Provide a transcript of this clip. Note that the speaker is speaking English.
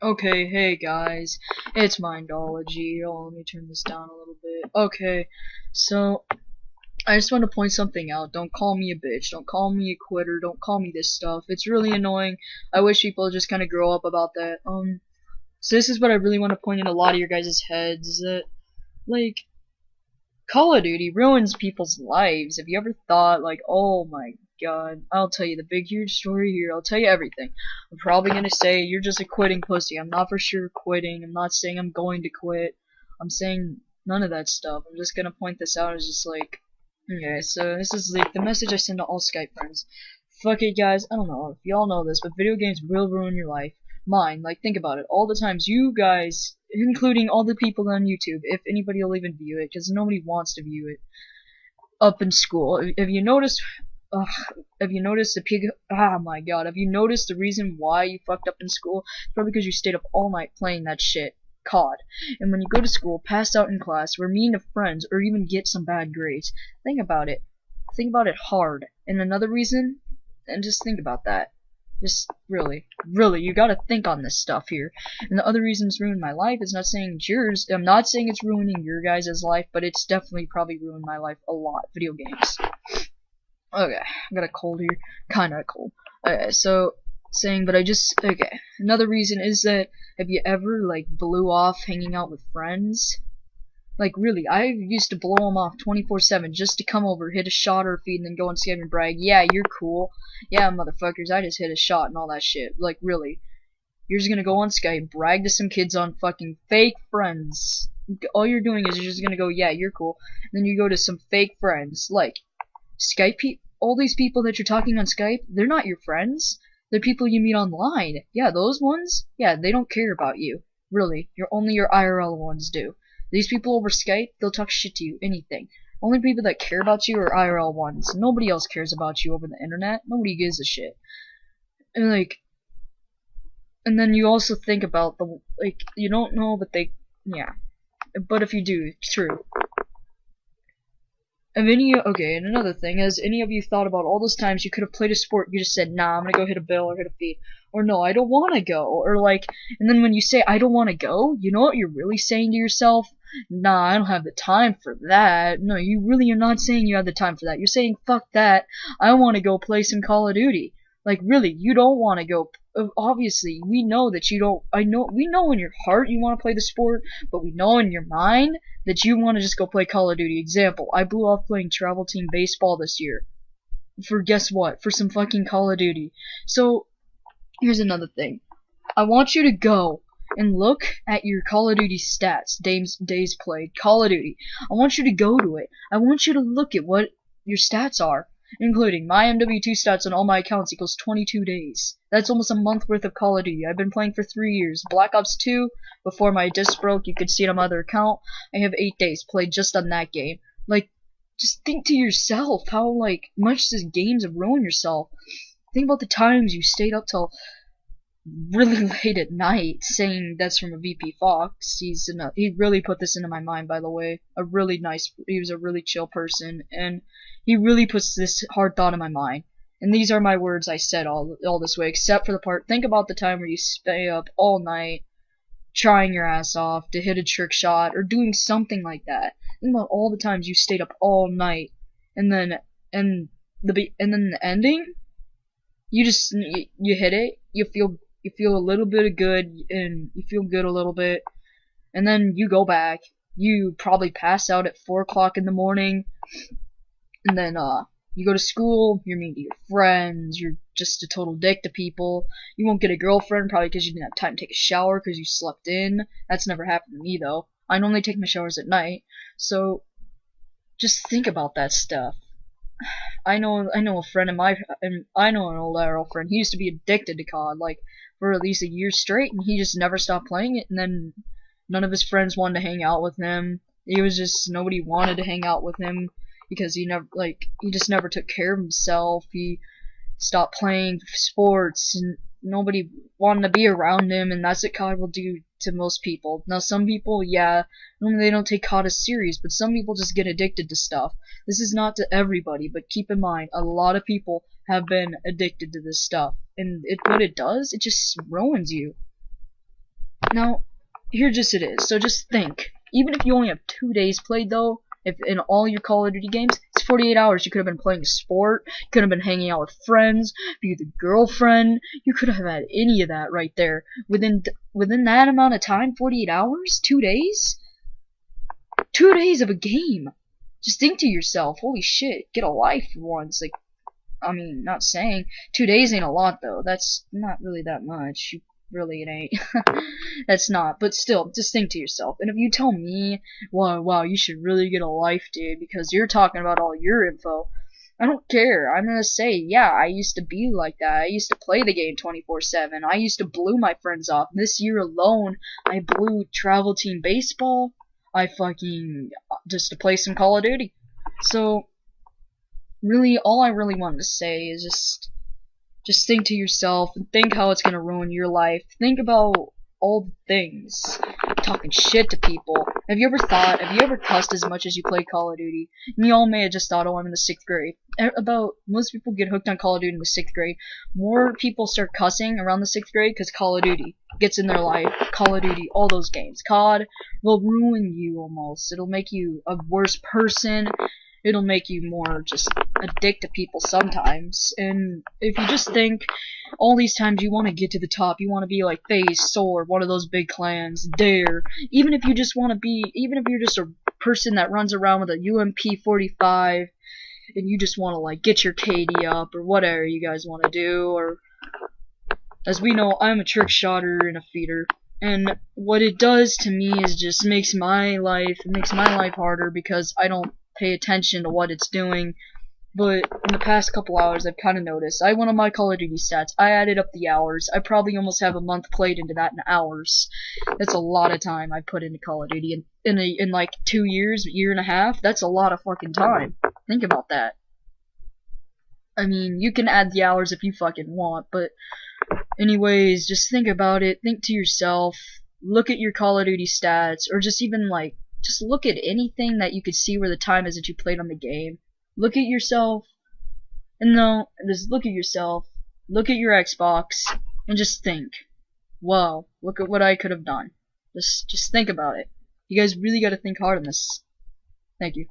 Okay, hey guys, it's Mindology. Oh, let me turn this down a little bit. Okay, so I just want to point something out. Don't call me a bitch. Don't call me a quitter. Don't call me this stuff. It's really annoying. I wish people would just kind of grow up about that. So this is what I really want to point in a lot of your guys' heads, is that, like, Call of Duty ruins people's lives. Have you ever thought, like, oh my god, I'll tell you the big huge story here, I'll tell you everything. I'm probably gonna say you're just a quitting pussy. I'm not for sure quitting. I'm not saying I'm going to quit. I'm saying none of that stuff. I'm just gonna point this out as just like, okay, so this is like the message I send to all Skype friends. Fuck it, guys. I don't know if y'all know this, but video games will ruin your life. Mine. Like, think about it. All the times you guys, including all the people on YouTube, if anybody will even view it, because nobody wants to view it, up in school. Have you noticed? Ugh, have you noticed the pig? Ah, my God. Have you noticed the reason why you fucked up in school? It's probably because you stayed up all night playing that shit. COD. And when you go to school, pass out in class, we're mean to friends, or even get some bad grades. Think about it. Think about it hard. And another reason, and just think about that. Just really, you gotta think on this stuff here. And the other reason it's ruined my life is not saying it's yours. I'm not saying it's ruining your guys' life, but it's definitely probably ruined my life a lot. Video games. Okay, I got a cold here. Kinda cold. Okay, so, okay. Another reason is that, have you ever, like, blew off hanging out with friends? Like, really, I used to blow them off 24/7 just to come over, hit a shot or a feed, and then go on Skype and brag, yeah, you're cool. Yeah, motherfuckers, I just hit a shot and all that shit. Like, really. You're just gonna go on Skype, brag to some kids on fucking fake friends. All you're doing is you're just gonna go, yeah, you're cool. And then you go to some fake friends. Like, all these people that you're talking on Skype, they're not your friends. They're people you meet online. Yeah, those ones, yeah, they don't care about you. Really, only your IRL ones do. These people over Skype, they'll talk shit to you, anything. Only people that care about you are IRL ones. Nobody else cares about you over the internet. Nobody gives a shit. And like, and then you also think about you don't know, but yeah. But if you do, it's true. Okay, and another thing, has any of you thought about all those times you could have played a sport, you just said, nah, I'm gonna go hit a bill or hit a feed, or no, I don't wanna go, or like, and then when you say, I don't wanna go, you know what you're really saying to yourself? Nah, I don't have the time for that. No, you really are not saying you have the time for that. You're saying, fuck that, I wanna go play some Call of Duty. Like, really, you don't wanna go. Obviously, we know that you don't. We know in your heart you wanna play the sport, but we know in your mind that you want to just go play Call of Duty. Example, I blew off playing travel team baseball this year. For guess what? For some fucking Call of Duty. So, here's another thing. I want you to go and look at your Call of Duty stats, days played, Call of Duty. I want you to go to it. I want you to look at what your stats are, including my MW2 stats on all my accounts equals 22 days. That's almost a month worth of Call of Duty. I've been playing for 3 years. Black Ops 2, before my disc broke, you could see it on my other account. I have 8 days played just on that game. Like, just think to yourself how, like, much this games have ruined yourself. Think about the times you stayed up till really late at night saying that's from a VP Fox. He really put this into my mind, by the way. He was a really chill person, and he really puts this hard thought in my mind. And these are my words I said all this way, except for the part, think about the time where you stay up all night, trying your ass off to hit a trick shot, or doing something like that. Think about all the times you stayed up all night, and then, the ending, you hit it, you feel a little bit of good, and you feel good a little bit, and then you go back, you probably pass out at 4 o'clock in the morning, and then, you go to school, you're mean to your friends, you're just a total dick to people, you won't get a girlfriend probably because you didn't have time to take a shower because you slept in. That's never happened to me, though. I normally take my showers at night, so just think about that stuff. I know a friend of mine, and I know an old IRL friend, he used to be addicted to COD, like, for at least a year straight, and he just never stopped playing it, and then none of his friends wanted to hang out with him. Nobody wanted to hang out with him, because he just never took care of himself. He stopped playing sports, and nobody wanted to be around him, and that's what COD will do to most people. Now, some people, yeah, normally they don't take COD as serious, but some people just get addicted to stuff. This is not to everybody, but keep in mind, a lot of people have been addicted to this stuff, and what it does, it just ruins you. Now, here just it is. So just think. Even if you only have 2 days played, though, if in all your Call of Duty games, it's 48 hours. You could have been playing a sport. You could have been hanging out with friends. Be with a girlfriend. You could have had any of that right there within that amount of time. 48 hours, 2 days, 2 days of a game. Just think to yourself, holy shit, get a life for once. Like, I mean, not saying 2 days ain't a lot though. That's not really that much. Really, it ain't. That's not. But still, just think to yourself. And if you tell me, wow, you should really get a life, dude, because you're talking about all your info, I don't care. I'm gonna say, yeah, I used to be like that. I used to play the game 24/7. I used to blew my friends off. This year alone, I blew travel team baseball. I fucking just to play some Call of Duty. So really, all I really wanted to say is just think to yourself and think how it's gonna ruin your life. Think about all the things. Talking shit to people. Have you ever cussed as much as you play Call of Duty? And you all may have just thought, oh, I'm in the 6th grade. Most people get hooked on Call of Duty in the 6th grade. More people start cussing around the 6th grade because Call of Duty gets in their life. Call of Duty, all those games. COD will ruin you almost. It'll make you a worse person. It'll make you more just a dick to people sometimes. And if you just think all these times you want to get to the top, you want to be like FaZe, Sword, one of those big clans, Dare, even if you're just a person that runs around with a UMP-45 and you just want to like get your KD up or whatever you guys want to do, or as we know, I'm a trick shotter and a feeder. And what it does to me is just makes my life harder because I don't pay attention to what it's doing. But in the past couple hours, I've kind of noticed. I went on my Call of Duty stats. I added up the hours. I probably almost have a month played into that in hours. That's a lot of time I put into Call of Duty. In like 2 years, year and a half, that's a lot of fucking time. Think about that. I mean, you can add the hours if you fucking want, but anyways, just think about it. Think to yourself. Look at your Call of Duty stats, or just even like, just look at anything that you could see where the time is that you played on the game. Look at yourself, and no, just look at yourself, look at your Xbox, and just think, wow, look at what I could have done. Just think about it. You guys really gotta think hard on this. Thank you.